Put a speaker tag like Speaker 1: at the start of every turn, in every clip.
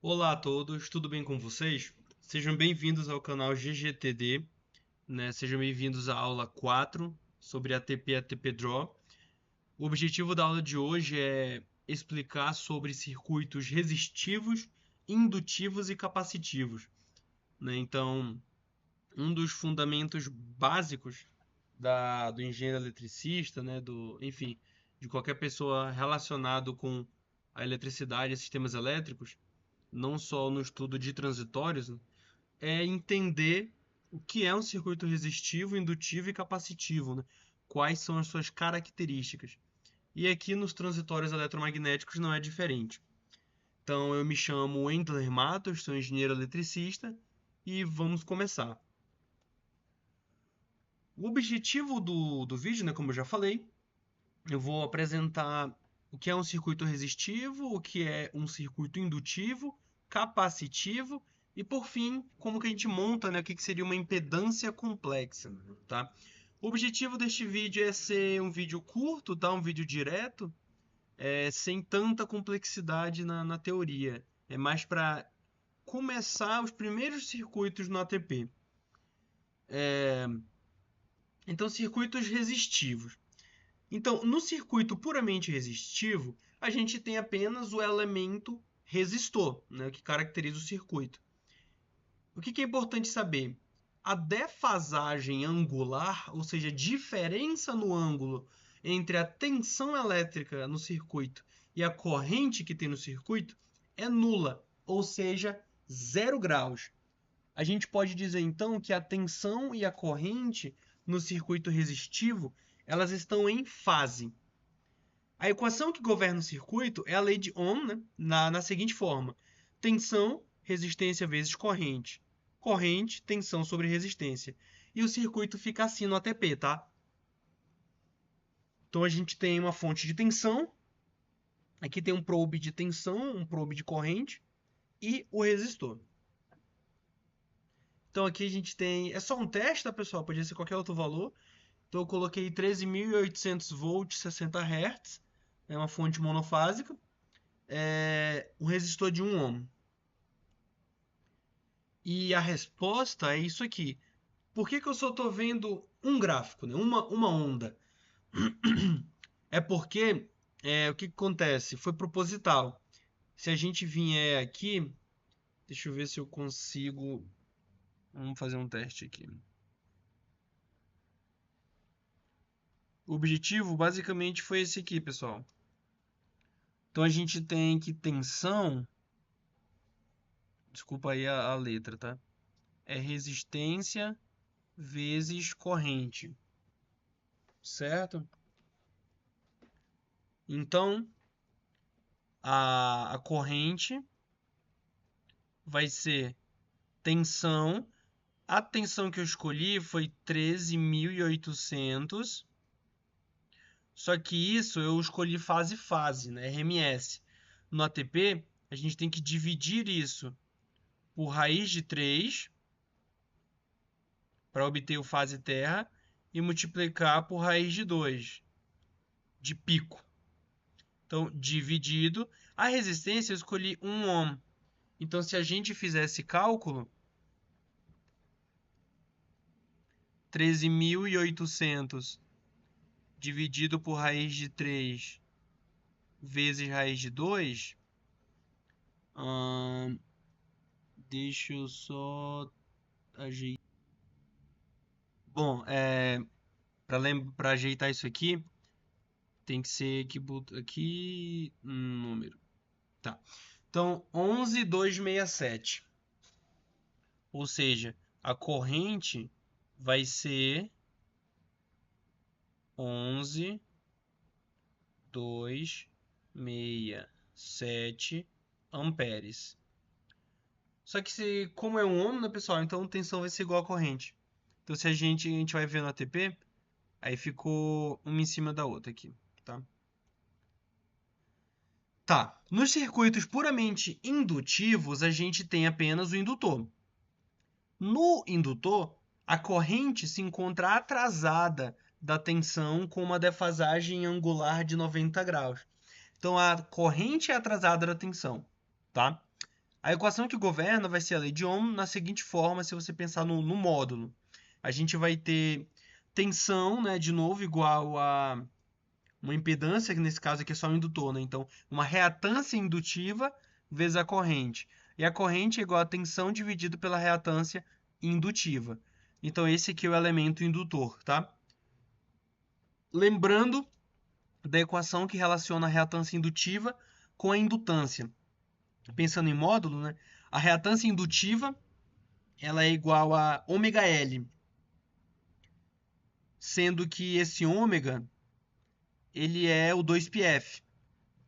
Speaker 1: Olá a todos, tudo bem com vocês? Sejam bem-vindos ao canal GGTD, né? Sejam bem-vindos à aula 4 sobre ATP e ATP Draw. O objetivo da aula de hoje é explicar sobre circuitos resistivos, indutivos e capacitivos, né? Então, um dos fundamentos básicos do engenheiro eletricista, né? Enfim, de qualquer pessoa relacionado com a eletricidade e sistemas elétricos, não só no estudo de transitórios, né, é entender o que é um circuito resistivo, indutivo e capacitivo, né? Quais são as suas características. E aqui nos transitórios eletromagnéticos não é diferente. Então eu me chamo Wendler Matos, sou engenheiro eletricista e vamos começar. O objetivo do vídeo, né, como eu já falei, eu vou apresentar o que é um circuito resistivo, o que é um circuito indutivo, capacitivo e, por fim, como que a gente monta, né, o que seria uma impedância complexa, tá? O objetivo deste vídeo é ser um vídeo curto, tá? Um vídeo direto, sem tanta complexidade na teoria. É mais para começar os primeiros circuitos no ATP. Então, circuitos resistivos. Então, no circuito puramente resistivo, a gente tem apenas o elemento resistor, né, que caracteriza o circuito. O que é importante saber? A defasagem angular, ou seja, a diferença no ângulo entre a tensão elétrica no circuito e a corrente que tem no circuito, é nula, ou seja, 0 graus. A gente pode dizer então que a tensão e a corrente no circuito resistivo, elas estão em fase. A equação que governa o circuito é a lei de Ohm, né? na seguinte forma: tensão, resistência vezes corrente. Corrente, tensão sobre resistência. E o circuito fica assim no ATP, tá? Então a gente tem uma fonte de tensão, aqui tem um probe de tensão, um probe de corrente e o resistor. Então aqui a gente tem, é só um teste, tá, pessoal? Podia ser qualquer outro valor. Então eu coloquei 13.800 volts, 60 Hz, é uma fonte monofásica, um resistor de 1 ohm. E a resposta é isso aqui. Por que eu só estou vendo um gráfico, né? uma onda? É porque o que acontece? Foi proposital. Se a gente vier aqui, deixa eu ver se eu consigo. Vamos fazer um teste aqui. O objetivo basicamente foi esse aqui, pessoal. Então a gente tem que tensão. Desculpa aí a letra, tá? É resistência vezes corrente, certo? Então a corrente vai ser tensão. A tensão que eu escolhi foi 13.800. Só que isso eu escolhi fase, né? RMS. No ATP, a gente tem que dividir isso por raiz de 3 para obter o fase terra e multiplicar por raiz de 2 de pico. Então, dividido. A resistência eu escolhi 1 ohm. Então, se a gente fizer esse cálculo, 13.800 dividido por raiz de 3 vezes raiz de 2, deixa eu só ajeitar. Bom, para ajeitar isso aqui, tem que ser aqui número. Tá. Então, 11.267. Ou seja, a corrente vai ser 11.267 amperes. Só que como é um ohm, né, pessoal? Então a tensão vai ser igual à corrente. Então se a gente vai ver no ATP, aí ficou uma em cima da outra aqui, tá? Tá, nos circuitos puramente indutivos, a gente tem apenas o indutor. No indutor, a corrente se encontra atrasada da tensão com uma defasagem angular de 90 graus. Então a corrente é atrasada da tensão, tá? A equação que governa vai ser a lei de Ohm na seguinte forma, se você pensar no módulo. A gente vai ter tensão, né, de novo, igual a uma impedância, que nesse caso aqui é só um indutor, né? Então, uma reatância indutiva vezes a corrente. E a corrente é igual a tensão dividido pela reatância indutiva. Então, esse aqui é o elemento indutor, tá? Lembrando da equação que relaciona a reatância indutiva com a indutância. Pensando em módulo, né? A reatância indutiva ela é igual a ômega-L, sendo que esse ômega ele é o 2πf,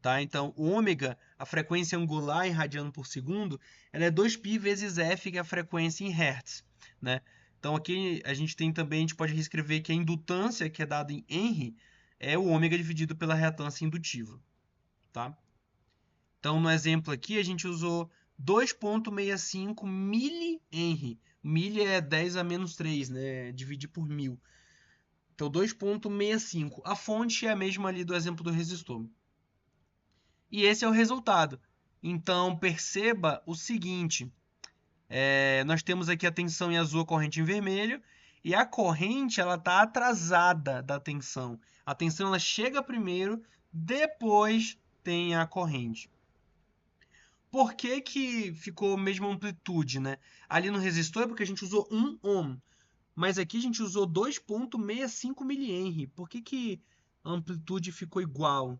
Speaker 1: tá? Então, o ômega, a frequência angular em radiano por segundo, ela é 2π vezes f, que é a frequência em hertz, né? Então, aqui a gente tem também, a gente pode reescrever que a indutância, que é dada em Henry, é o ômega dividido pela reatância indutiva, tá? Então, no exemplo aqui, a gente usou 2,65 mili-Henry. Milli é 10 a menos 3, né? Dividir por 1000. Então, 2,65. A fonte é a mesma ali do exemplo do resistor. E esse é o resultado. Então, perceba o seguinte. Nós temos aqui a tensão em azul, a corrente em vermelho. E a corrente está atrasada da tensão. A tensão ela chega primeiro, depois tem a corrente. Por que que ficou a mesma amplitude, né? Ali no resistor é porque a gente usou 1 ohm, mas aqui a gente usou 2,65 mili-Henry. Por que que a amplitude ficou igual?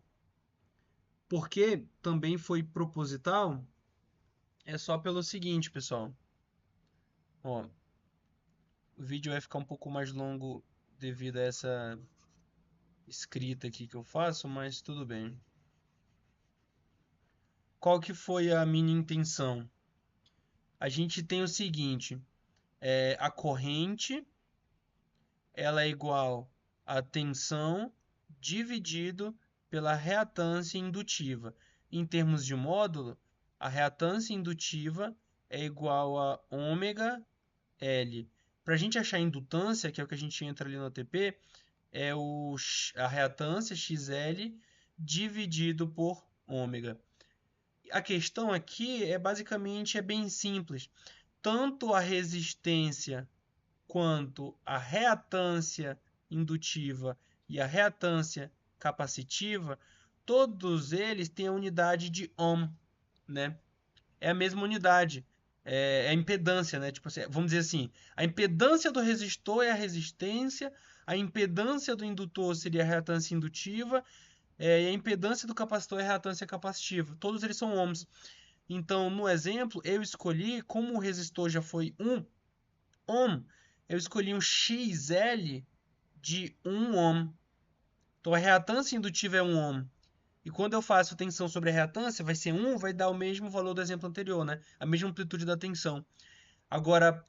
Speaker 1: Porque também foi proposital? É só pelo seguinte, pessoal. Ó, o vídeo vai ficar um pouco mais longo devido a essa escrita aqui que eu faço, mas tudo bem. Qual que foi a minha intenção? A gente tem o seguinte, a corrente ela é igual a tensão dividido pela reatância indutiva. Em termos de módulo, a reatância indutiva é igual a ômega L. Para a gente achar a indutância, que é o que a gente entra ali no ATP, é a reatância XL dividido por ômega. A questão aqui é basicamente bem simples. Tanto a resistência quanto a reatância indutiva e a reatância capacitiva, todos eles têm a unidade de ohm, né? É a mesma unidade, é a impedância, né? Tipo assim, vamos dizer assim, a impedância do resistor é a resistência, a impedância do indutor seria a reatância indutiva, e a impedância do capacitor é a reatância capacitiva. Todos eles são ohms. Então, no exemplo, eu escolhi, como o resistor já foi 1 ohm, eu escolhi um XL de 1 ohm. Então, a reatância indutiva é 1 ohm. E quando eu faço tensão sobre a reatância, vai ser 1, vai dar o mesmo valor do exemplo anterior, né? A mesma amplitude da tensão. Agora,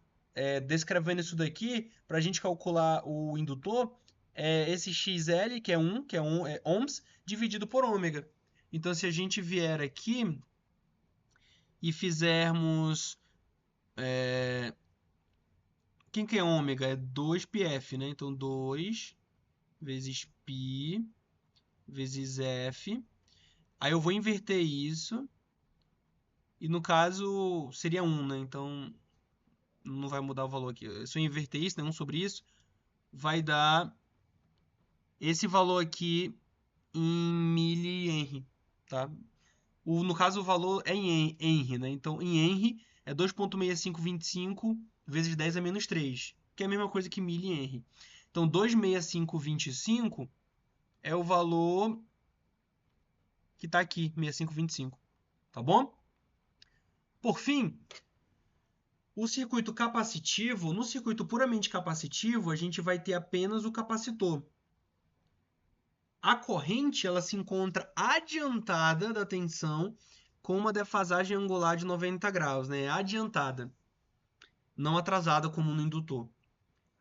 Speaker 1: descrevendo isso daqui, para a gente calcular o indutor, esse XL, que é 1, é ohms, dividido por ômega. Então, se a gente vier aqui e fizermos... Quem que é ômega? É 2πf, né? Então, 2 vezes π vezes f. Aí eu vou inverter isso. E no caso, seria 1, né? Então, não vai mudar o valor aqui. Se eu inverter isso, né? 1 sobre isso, vai dar esse valor aqui em mili-Henry, tá? No caso, o valor é em Henry, né? Então, em Henry é 2,6525 vezes 10 a menos 3, que é a mesma coisa que mili-Henry. Então, 2,6525 é o valor que está aqui, 6525, tá bom? Por fim, o circuito capacitivo, no circuito puramente capacitivo, a gente vai ter apenas o capacitor. A corrente ela se encontra adiantada da tensão com uma defasagem angular de 90 graus, né? Adiantada, não atrasada como no indutor.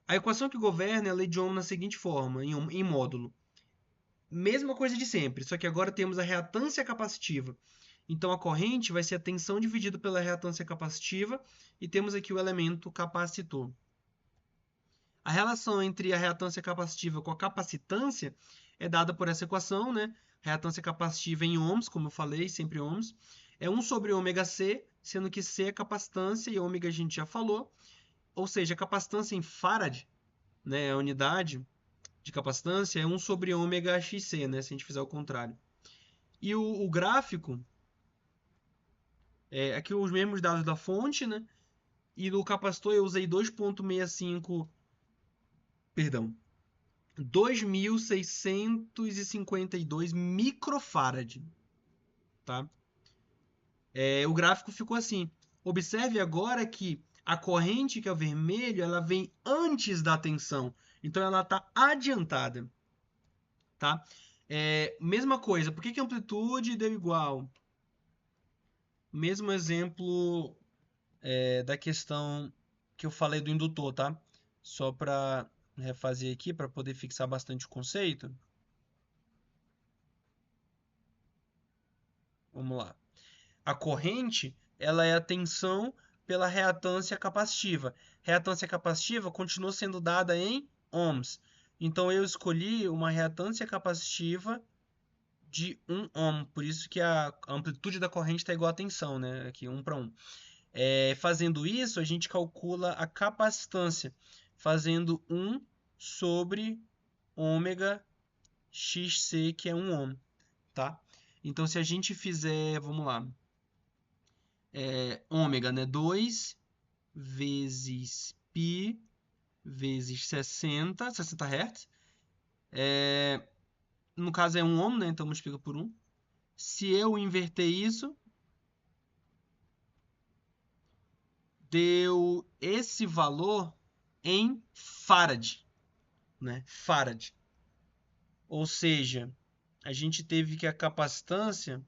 Speaker 1: A equação que governa é a lei de Ohm na seguinte forma, em módulo. Mesma coisa de sempre, só que agora temos a reatância capacitiva. Então, a corrente vai ser a tensão dividida pela reatância capacitiva e temos aqui o elemento capacitor. A relação entre a reatância capacitiva com a capacitância é dada por essa equação, né? Reatância capacitiva em ohms, como eu falei, sempre ohms, é 1 sobre ômega C, sendo que C é capacitância e ômega a gente já falou. Ou seja, a capacitância em farad, né, a unidade de capacitância é 1 sobre ômega xc, né, se a gente fizer o contrário. E o gráfico, aqui os mesmos dados da fonte, né? E no capacitor eu usei 2,65, perdão, 2.652 microfarad, tá? O gráfico ficou assim. Observe agora que a corrente, que é o vermelho, ela vem antes da tensão. Então ela está adiantada, tá? Mesma coisa, por que a amplitude deu igual? Mesmo exemplo da questão que eu falei do indutor, tá? Só para refazer aqui, para poder fixar bastante o conceito. Vamos lá. A corrente, ela é a tensão pela reatância capacitiva. Reatância capacitiva continua sendo dada em ohms. Então eu escolhi uma reatância capacitiva de 1 ohm. Por isso que a amplitude da corrente está igual à tensão, né? Aqui, 1 para 1. Fazendo isso, a gente calcula a capacitância, fazendo 1 sobre ômega xc, que é 1 ohm, tá? Então, se a gente fizer, vamos lá, ômega, né? 2 vezes π vezes 60 Hz. No caso é 1 ohm, né? Então multiplica por 1. Se eu inverter isso, deu esse valor em farad, né? Farad. Ou seja, a gente teve que a capacitância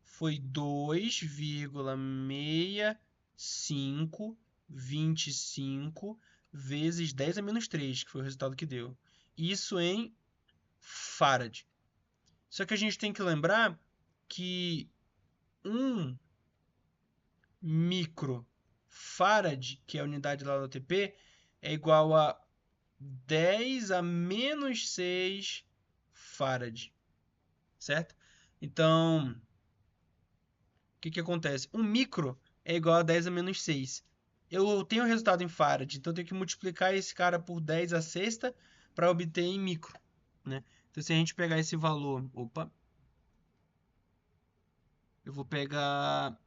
Speaker 1: foi 2,6525 vezes 10 a menos 3, que foi o resultado que deu. Isso em farad. Só que a gente tem que lembrar que 1 microfarad, que é a unidade lá do ATP, é igual a 10 a menos 6 farad, certo? Então, o que acontece? 1 micro é igual a 10 a menos 6. Eu tenho o resultado em farad, então eu tenho que multiplicar esse cara por 10 a sexta para obter em micro, né? Então, se a gente pegar esse valor, eu vou pegar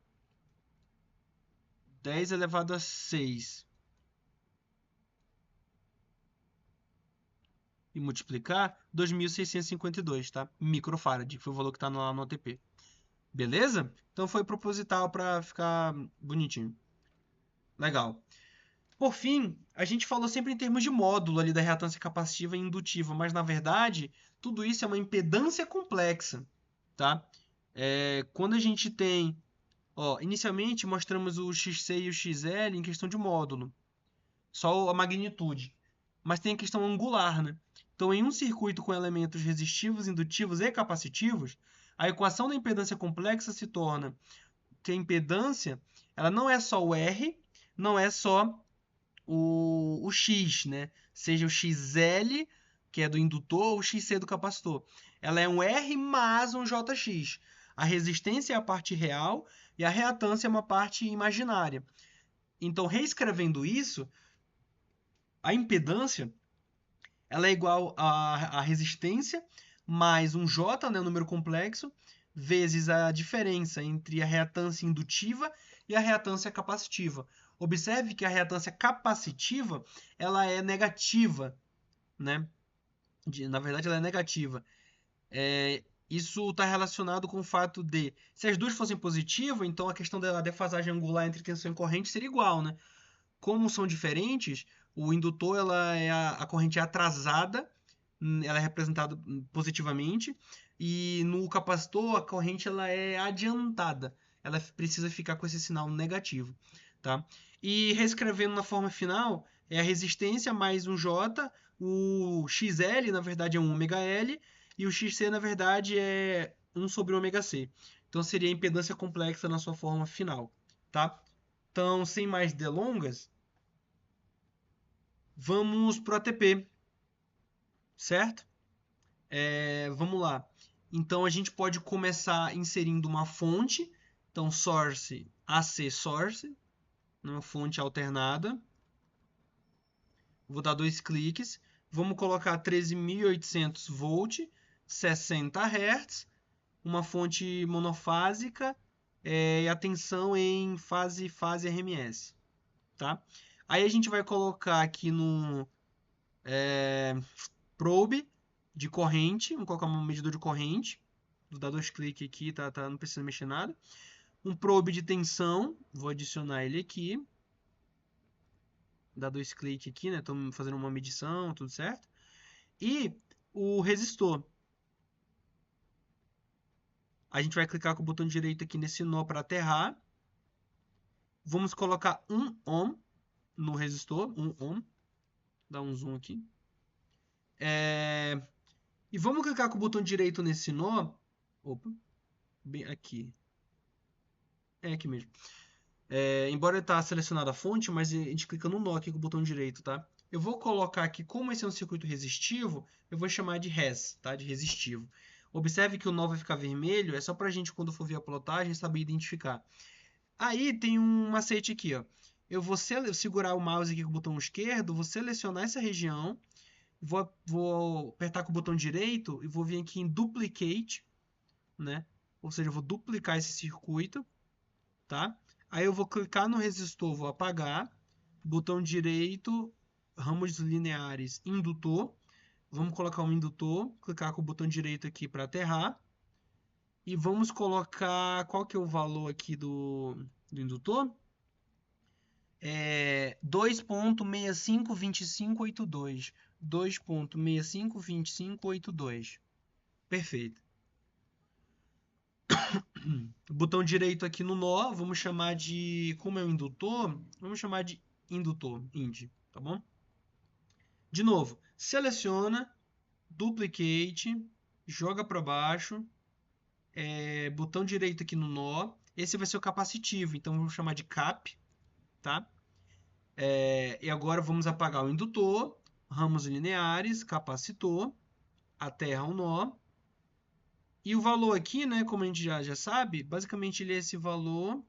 Speaker 1: 10 elevado a 6 e multiplicar 2.652, tá? Microfarad, que foi o valor que está lá no ATP. Beleza? Então foi proposital para ficar bonitinho. Legal. Por fim, a gente falou sempre em termos de módulo ali da reatância capacitiva e indutiva, mas na verdade tudo isso é uma impedância complexa, tá? Quando a gente tem, inicialmente mostramos o XC e o XL em questão de módulo, só a magnitude, mas tem a questão angular, né? Então, em um circuito com elementos resistivos, indutivos e capacitivos, a equação da impedância complexa se torna que a impedância ela não é só o R, não é só o X, né? Seja o XL, que é do indutor, ou o XC do capacitor. Ela é um R mais um JX. A resistência é a parte real e a reatância é uma parte imaginária. Então, reescrevendo isso, a impedância ela é igual a resistência mais um J, né, um número complexo, vezes a diferença entre a reatância indutiva e a reatância capacitiva. Observe que a reatância capacitiva ela é negativa, né? Na verdade, ela é negativa. Isso está relacionado com o fato de, se as duas fossem positivas, então a questão da defasagem angular entre tensão e corrente seria igual, né? Como são diferentes, o indutor a corrente é atrasada, ela é representada positivamente, e no capacitor a corrente ela é adiantada, ela precisa ficar com esse sinal negativo, tá? E reescrevendo na forma final, é a resistência mais um J, o XL na verdade é um ômega-L, e o XC na verdade é 1 sobre ômega-C. Então seria a impedância complexa na sua forma final, tá? Então, sem mais delongas, vamos para o ATP, certo? Vamos lá. Então, a gente pode começar inserindo uma fonte. Então, source AC Source, uma fonte alternada. Vou dar 2 cliques. Vamos colocar 13.800 volt, 60 Hz, uma fonte monofásica e a tensão em fase RMS, tá? Aí a gente vai colocar aqui no probe de corrente, vamos colocar um medidor de corrente, vou dar 2 cliques aqui, tá, não precisa mexer nada. Um probe de tensão, vou adicionar ele aqui. Dá 2 cliques aqui, né? Estou fazendo uma medição, tudo certo. E o resistor. A gente vai clicar com o botão direito aqui nesse nó para aterrar. Vamos colocar 1 ohm no resistor, 1 ohm. Dá um zoom aqui. E vamos clicar com o botão direito nesse nó. Opa, bem aqui. É aqui mesmo. Embora está selecionada a fonte, mas a gente clica no nó aqui com o botão direito, tá? Eu vou colocar aqui, como esse é um circuito resistivo, eu vou chamar de res, tá? De resistivo. Observe que o nó vai ficar vermelho, é só para a gente, quando for ver a plotagem, saber identificar. Aí tem um macete aqui, ó. Eu vou segurar o mouse aqui com o botão esquerdo, vou selecionar essa região, vou apertar com o botão direito e vou vir aqui em Duplicate, né? Ou seja, eu vou duplicar esse circuito, tá? Aí eu vou clicar no resistor, vou apagar, botão direito, ramos lineares, indutor. Vamos colocar um indutor, clicar com o botão direito aqui para aterrar. E vamos colocar, qual que é o valor aqui do indutor? 2.652582. 2.652582. Perfeito. Botão direito aqui no nó, vamos chamar de, como é o indutor, vamos chamar de indutor, ind, tá bom? De novo, seleciona, duplicate, joga para baixo, botão direito aqui no nó, esse vai ser o capacitivo, então vamos chamar de cap, tá? E agora vamos apagar o indutor, ramos lineares, capacitor, aterra o nó. E o valor aqui, né, como a gente já sabe, basicamente ele é esse valor,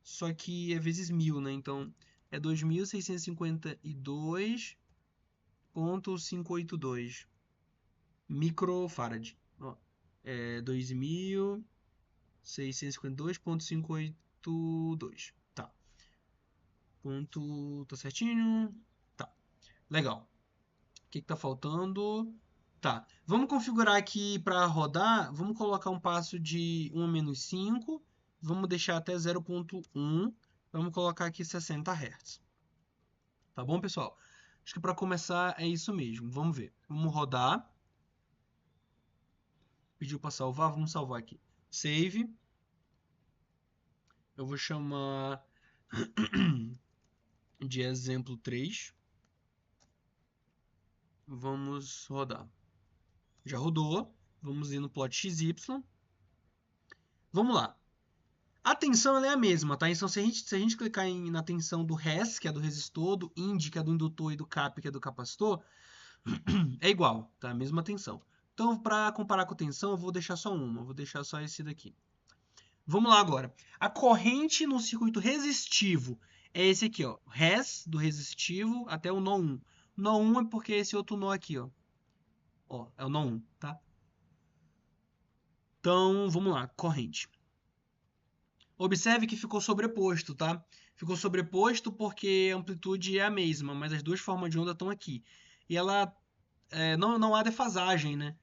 Speaker 1: só que é vezes 1000, né? Então é 2652.582 microfarad. Ó, 2652.582. Tá. Ponto, tá certinho? Tá. Legal. O que tá faltando? Tá. Vamos configurar aqui para rodar. Vamos colocar um passo de 1 a menos 5. Vamos deixar até 0.1. Vamos colocar aqui 60 Hz. Tá bom, pessoal? Acho que para começar é isso mesmo. Vamos ver. Vamos rodar. Pediu para salvar. Vamos salvar aqui. Save. Eu vou chamar de exemplo 3. Vamos rodar. Já rodou. Vamos ir no plot XY. Vamos lá. A tensão ela é a mesma, tá? Então, se a gente clicar na tensão do res, que é do resistor, do ind, que é do indutor, e do cap, que é do capacitor, é igual, tá? A mesma tensão. Então, para comparar com a tensão, eu vou deixar só uma. Vou deixar só esse daqui. Vamos lá agora. A corrente no circuito resistivo é esse aqui, ó. Res, do resistivo, até o nó 1. Nó 1 é porque é esse outro nó aqui, ó. Ó, é o nó 1, tá? Então, vamos lá. Corrente. Observe que ficou sobreposto, tá? Ficou sobreposto porque a amplitude é a mesma, mas as duas formas de onda estão aqui. E ela não há defasagem, né?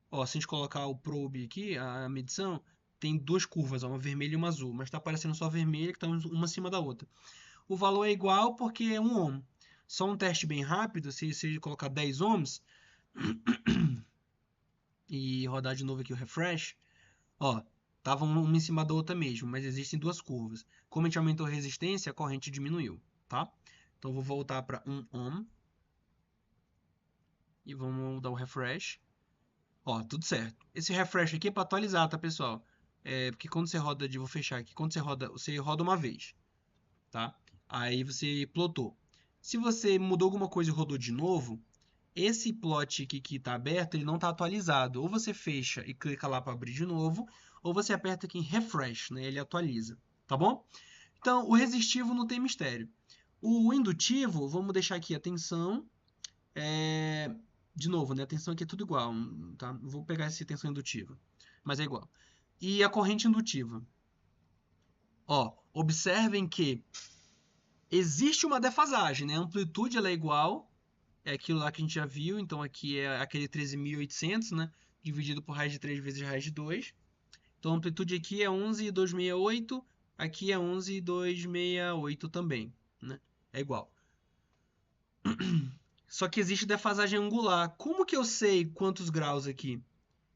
Speaker 1: Ó, se a gente colocar o probe aqui, a medição, tem duas curvas, ó, uma vermelha e uma azul, mas está aparecendo só a vermelha que está uma acima da outra. O valor é igual porque é 1 ohm. Só um teste bem rápido, se você colocar 10 ohms e rodar de novo aqui o refresh, ó, tava uma em cima da outra mesmo, mas existem duas curvas. Como a gente aumentou a resistência, a corrente diminuiu, tá? Então eu vou voltar para 1 ohm e vamos dar o refresh. Ó, tudo certo. Esse refresh aqui é para atualizar, tá, pessoal? Porque quando você roda, vou fechar aqui, quando você roda uma vez, tá? Aí você plotou. Se você mudou alguma coisa e rodou de novo, esse plot aqui que está aberto, ele não está atualizado. Ou você fecha e clica lá para abrir de novo, ou você aperta aqui em refresh, né? Ele atualiza, tá bom? Então, o resistivo não tem mistério. O indutivo, vamos deixar aqui a tensão. De novo, né? A tensão aqui é tudo igual, tá? Vou pegar essa tensão indutiva, mas é igual. E a corrente indutiva. Ó, observem que existe uma defasagem, né? A amplitude ela é igual, é aquilo lá que a gente já viu, então aqui é aquele 13.800, né? Dividido por raiz de 3 vezes raiz de 2. Então a amplitude aqui é 11.268, aqui é 11.268 também, né? É igual. Só que existe defasagem angular. Como que eu sei quantos graus aqui?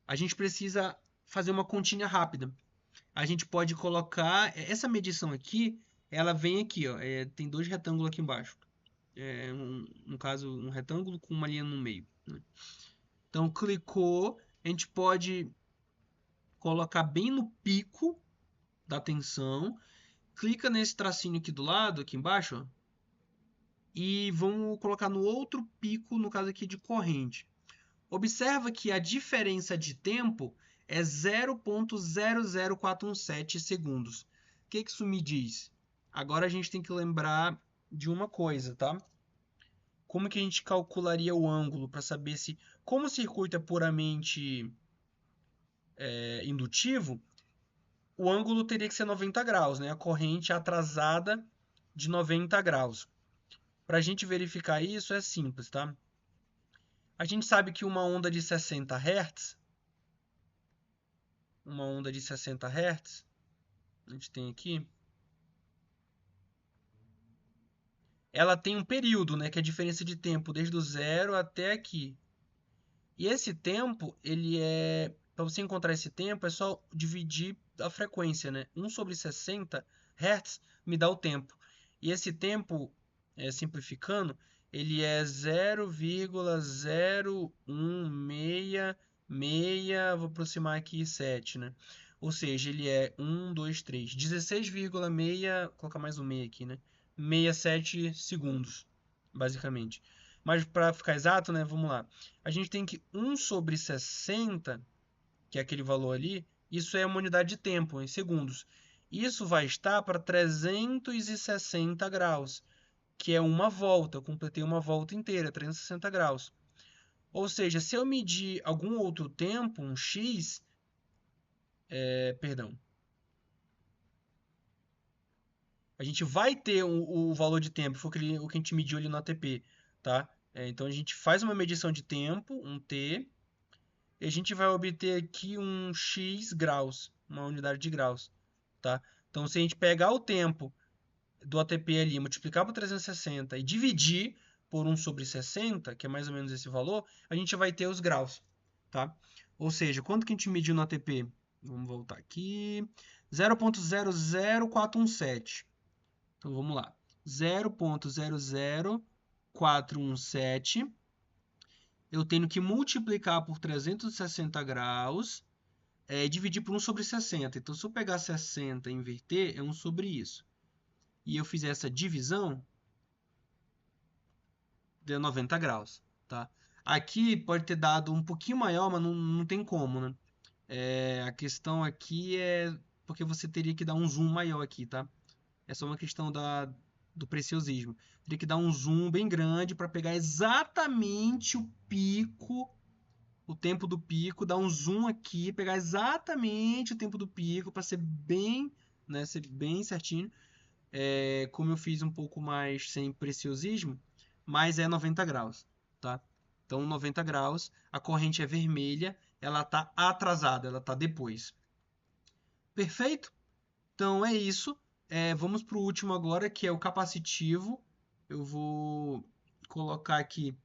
Speaker 1: A gente precisa fazer uma continha rápida. A gente pode colocar... Essa medição aqui, ela vem aqui, ó. Tem dois retângulos aqui embaixo. No caso, um retângulo com uma linha no meio, né? Então, clicou, a gente pode colocar bem no pico da tensão. Clica nesse tracinho aqui do lado, aqui embaixo, ó, e vamos colocar no outro pico, no caso aqui de corrente. Observa que a diferença de tempo é 0.00417 segundos. O que isso me diz? Agora a gente tem que lembrar de uma coisa, tá? Como que a gente calcularia o ângulo para saber se... Como o circuito é puramente indutivo, o ângulo teria que ser 90 graus, né? A corrente atrasada de 90 graus. Para a gente verificar isso é simples, tá? A gente sabe que uma onda de 60 Hz, a gente tem aqui, ela tem um período, né, que é a diferença de tempo desde o zero até aqui. E esse tempo, para você encontrar esse tempo, é só dividir a frequência, né? 1 sobre 60 Hz me dá o tempo. E esse tempo, simplificando, ele é 0,0166, vou aproximar aqui 7, né? Ou seja, ele é 1, 2, 3, 16,6, colocar mais um meio aqui, né? 67 segundos, basicamente. Mas para ficar exato, né, vamos lá. A gente tem que 1 sobre 60, que é aquele valor ali, isso é uma unidade de tempo, em segundos. Isso vai estar para 360 graus, que é uma volta. Eu completei uma volta inteira, 360 graus. Ou seja, se eu medir algum outro tempo, um x, perdão, a gente vai ter o valor de tempo, foi o que a gente mediu ali no ATP, tá? Então a gente faz uma medição de tempo, um t, e a gente vai obter aqui um x graus, uma unidade de graus, tá? Então se a gente pegar o tempo do ATP ali, multiplicar por 360 e dividir por 1 sobre 60, que é mais ou menos esse valor, a gente vai ter os graus, tá? Ou seja, quanto que a gente mediu no ATP? Vamos voltar aqui, 0.00417. Então vamos lá, 0.00417, eu tenho que multiplicar por 360 graus e dividir por 1 sobre 60. Então, se eu pegar 60 e inverter, é 1 sobre isso. E eu fizer essa divisão, deu 90 graus, tá? Aqui pode ter dado um pouquinho maior, mas não tem como, né? A questão aqui é porque você teria que dar um zoom maior aqui, tá? É só uma questão do preciosismo. Teria que dar um zoom bem grande para pegar exatamente o pico, o tempo do pico, dar um zoom aqui, pegar exatamente o tempo do pico para ser bem, né, ser bem certinho. Como eu fiz um pouco mais sem preciosismo, mas é 90 graus, tá? Então 90 graus, a corrente é vermelha, ela está atrasada, ela está depois. Perfeito? Então é isso. Vamos para o último agora, que é o capacitivo. Eu vou colocar aqui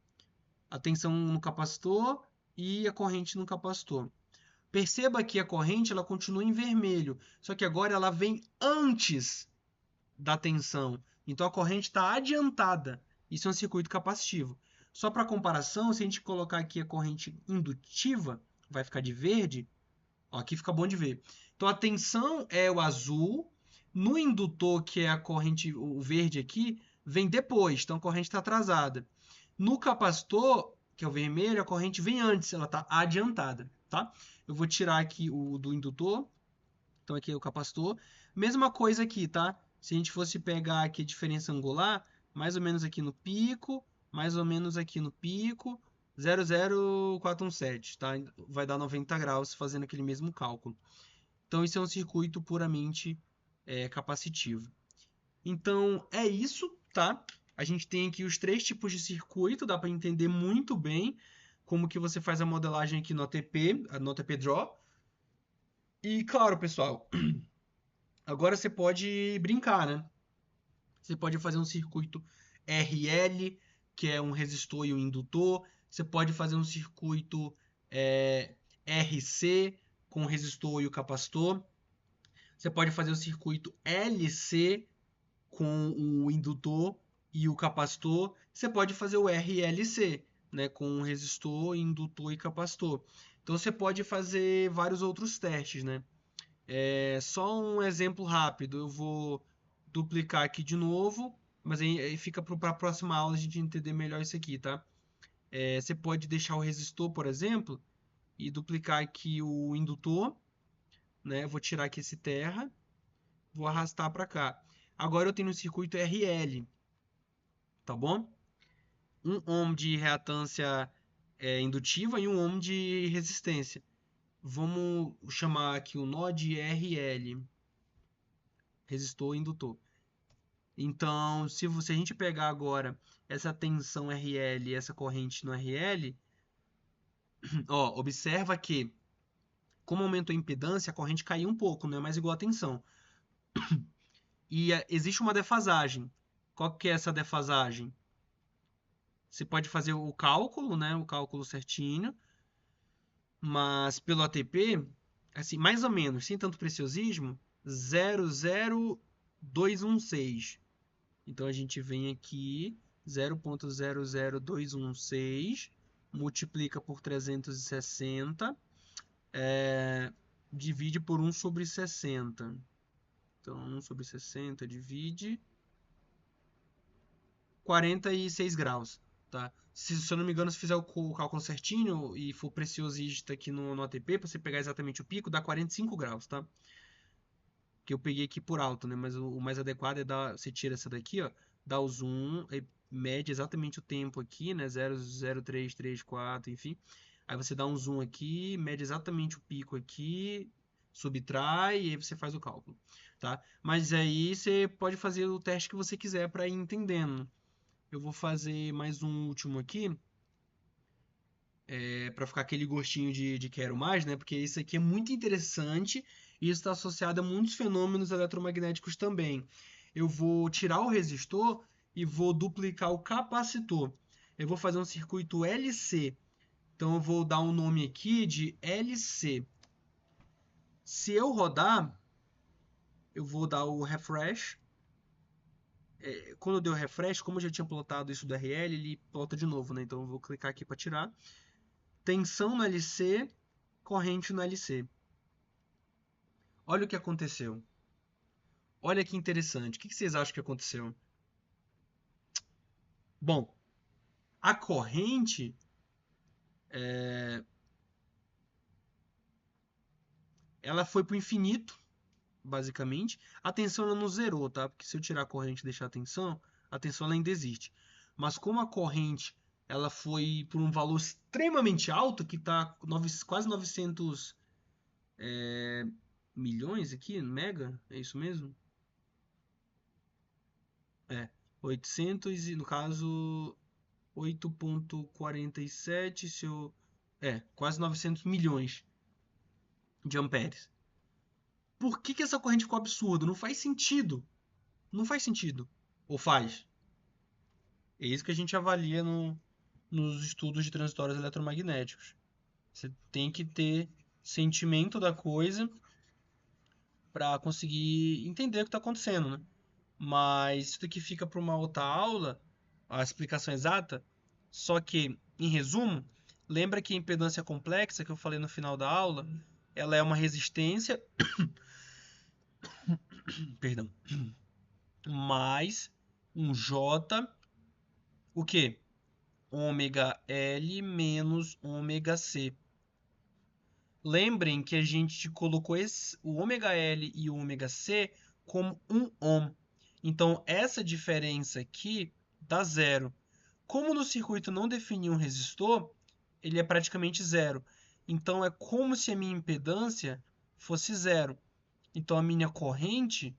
Speaker 1: a tensão no capacitor e a corrente no capacitor. Perceba que a corrente ela continua em vermelho, só que agora ela vem antes da tensão. Então a corrente está adiantada. Isso é um circuito capacitivo. Só para comparação, se a gente colocar aqui a corrente indutiva, vai ficar de verde. Ó, aqui fica bom de ver. Então a tensão é o azul. No indutor, que é a corrente, o verde aqui, vem depois. Então a corrente está atrasada. No capacitor, que é o vermelho, a corrente vem antes, ela está adiantada, tá? Eu vou tirar aqui o do indutor. Então aqui é o capacitor. Mesma coisa aqui, tá? Se a gente fosse pegar aqui a diferença angular, mais ou menos aqui no pico, mais ou menos aqui no pico, 0,0417, tá? Vai dar 90 graus fazendo aquele mesmo cálculo. Então isso é um circuito puramente capacitivo. Então é isso, tá? A gente tem aqui os 3 tipos de circuito, dá para entender muito bem como que você faz a modelagem aqui no ATP, no ATP Draw. E claro, pessoal, agora você pode brincar, né? Você pode fazer um circuito RL, que é um resistor e um indutor. Você pode fazer um circuito RC, com o resistor e o capacitor. Você pode fazer o circuito LC, com o indutor e o capacitor. Você pode fazer o RLC, né, com o resistor, indutor e capacitor. Então você pode fazer vários outros testes, né? Só um exemplo rápido, eu vou duplicar aqui de novo, mas aí fica para a próxima aula a gente entender melhor isso aqui, tá? Você pode deixar o resistor, por exemplo, e duplicar aqui o indutor, né? Eu vou tirar aqui esse terra, vou arrastar para cá. Agora eu tenho um circuito RL, tá bom? 1 ohm de reatância indutiva e 1 ohm de resistência. Vamos chamar aqui o nó de RL, resistor indutor. Então, se a gente pegar agora essa tensão RL e essa corrente no RL, ó, observa que, como aumentou a impedância, a corrente caiu um pouco, não é mais igual a tensão. E existe uma defasagem. Qual que é essa defasagem? Você pode fazer o cálculo, né? O cálculo certinho, mas pelo ATP, assim, mais ou menos, sem tanto preciosismo, 0,0216. Então a gente vem aqui, 0,00216, multiplica por 360, divide por 1 sobre 60. Então 1 sobre 60 divide 46 graus, tá? Se eu não me engano, se fizer o cálculo certinho e for preciosista aqui no ATP, para você pegar exatamente o pico, dá 45 graus, tá? Que eu peguei aqui por alto, né? Mas o mais adequado é você tira essa daqui, ó, dá o zoom, mede exatamente o tempo aqui, né? 0,0334, enfim. Aí você dá um zoom aqui, mede exatamente o pico aqui, subtrai e aí você faz o cálculo, tá? Mas aí você pode fazer o teste que você quiser para ir entendendo. Eu vou fazer mais um último aqui, para ficar aquele gostinho de quero mais, né? Porque isso aqui é muito interessante e isso está associado a muitos fenômenos eletromagnéticos também. Eu vou tirar o resistor e vou duplicar o capacitor. Eu vou fazer um circuito LC. Então eu vou dar um nome aqui de LC. Se eu rodar, eu vou dar o refresh. Quando eu der o refresh, como eu já tinha plotado isso do RL, ele plota de novo, né? Então eu vou clicar aqui para tirar. Tensão no LC, corrente no LC. Olha o que aconteceu. Olha que interessante. O que vocês acham que aconteceu? Bom, a corrente ela foi para o infinito, basicamente. A tensão ela não zerou, tá? Porque se eu tirar a corrente e deixar a tensão ela ainda existe. Mas como a corrente ela foi por um valor extremamente alto, que está quase 900 milhões aqui, mega, é isso mesmo? 800 e no caso 8,47 se eu... quase 900 milhões de amperes. Por que essa corrente ficou absurda? Não faz sentido. Não faz sentido. Ou faz? É isso que a gente avalia nos estudos de transitórios eletromagnéticos. Você tem que ter sentimento da coisa para conseguir entender o que está acontecendo, né? Mas isso daqui fica para uma outra aula, a explicação exata. Só que, em resumo, lembra que a impedância complexa que eu falei no final da aula, ela é uma resistência, perdão, mais um J, o que? Ômega L menos ômega C. Lembrem que a gente colocou o ômega L e o ômega C como um ohm. Então, essa diferença aqui dá zero. Como no circuito não defini um resistor, ele é praticamente zero. Então, é como se a minha impedância fosse zero. Então, a minha corrente,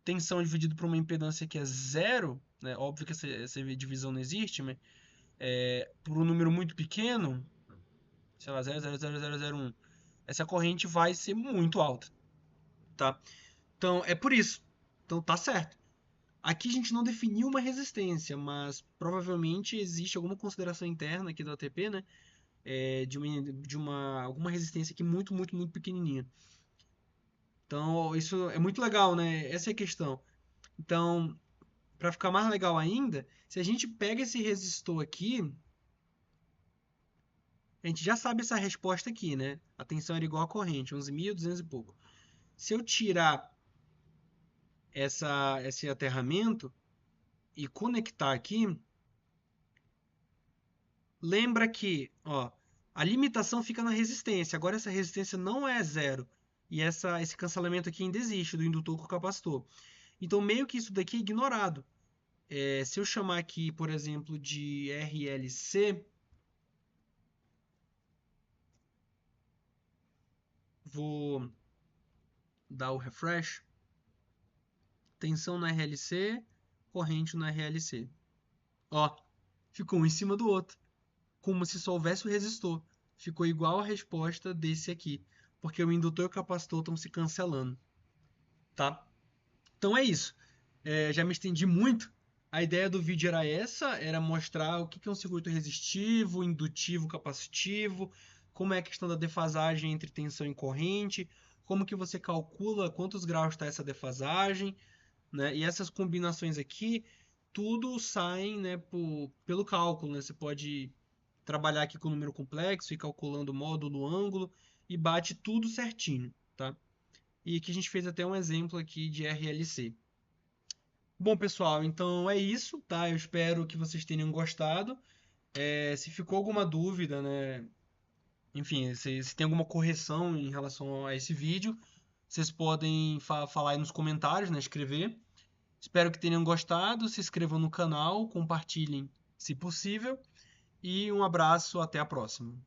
Speaker 1: tensão dividido por uma impedância que é zero, né? Óbvio que essa divisão não existe, mas por um número muito pequeno, sei lá, 0,00001, essa corrente vai ser muito alta, tá? Então, é por isso. Então, tá certo. Aqui a gente não definiu uma resistência, mas provavelmente existe alguma consideração interna aqui do ATP, né? Alguma resistência aqui muito, muito, muito pequenininha. Então, isso é muito legal, né? Essa é a questão. Então, para ficar mais legal ainda, se a gente pega esse resistor aqui, a gente já sabe essa resposta aqui, né? A tensão era igual à corrente, 11.200 e pouco. Se eu tirar esse aterramento e conectar aqui, lembra que, ó, a limitação fica na resistência. Agora essa resistência não é zero. E esse cancelamento aqui ainda existe, do indutor com o capacitor. Então, meio que isso daqui é ignorado. Se eu chamar aqui, por exemplo, de RLC, vou dar o refresh, tensão na RLC, corrente na RLC. Ó, ficou um em cima do outro, como se só houvesse o resistor. Ficou igual a resposta desse aqui, porque o indutor e o capacitor estão se cancelando, tá? Então é isso. Já me estendi muito. A ideia do vídeo era essa, era mostrar o que é um circuito resistivo, indutivo, capacitivo, como é a questão da defasagem entre tensão e corrente, como que você calcula quantos graus está essa defasagem, né? E essas combinações aqui, tudo saem, né, pelo cálculo, né? Você pode trabalhar aqui com número complexo e calculando módulo, ângulo e bate tudo certinho, tá? E aqui a gente fez até um exemplo aqui de RLC. Bom, pessoal, então é isso, tá? Eu espero que vocês tenham gostado. Se ficou alguma dúvida, né? Enfim, se tem alguma correção em relação a esse vídeo, vocês podem falar aí nos comentários, né? Escrever. Espero que tenham gostado. Se inscrevam no canal, compartilhem se possível. E um abraço, até a próxima.